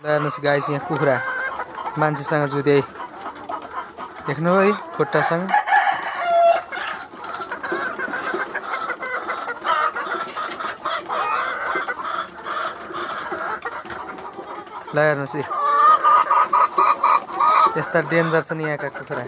ल हेर्नुहोस् गाइस यहाँ कुखुरा मान्छेसँग जुधे देख्नु है खुट्टासँग ल हेर्नुहोस् यस्ता डेन्जर छन् यहाँका कुखुरा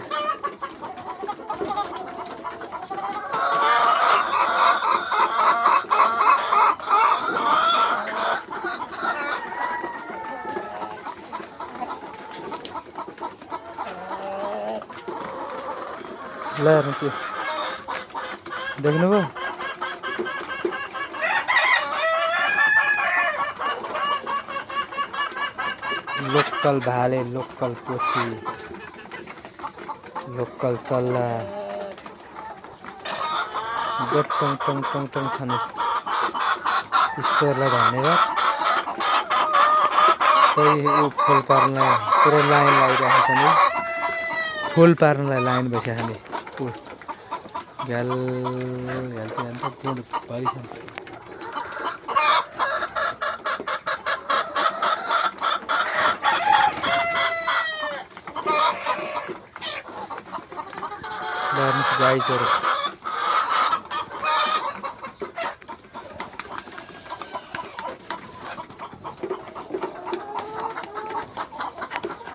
ल हेर्नुहोस् देख्नुभयो लोकल भाले लोकल पोथी लोकल चल्ला टङ टङ टङ टङ छन् ईश्वरलाई धन्यवाद कोही फुल पार्नलाई पुरो लाइन लागिरहेको छ नि फुल पार्नलाई लाइन बसिरहेको नि घ्याल घ्याल त गुण भरि छ गाइजहरु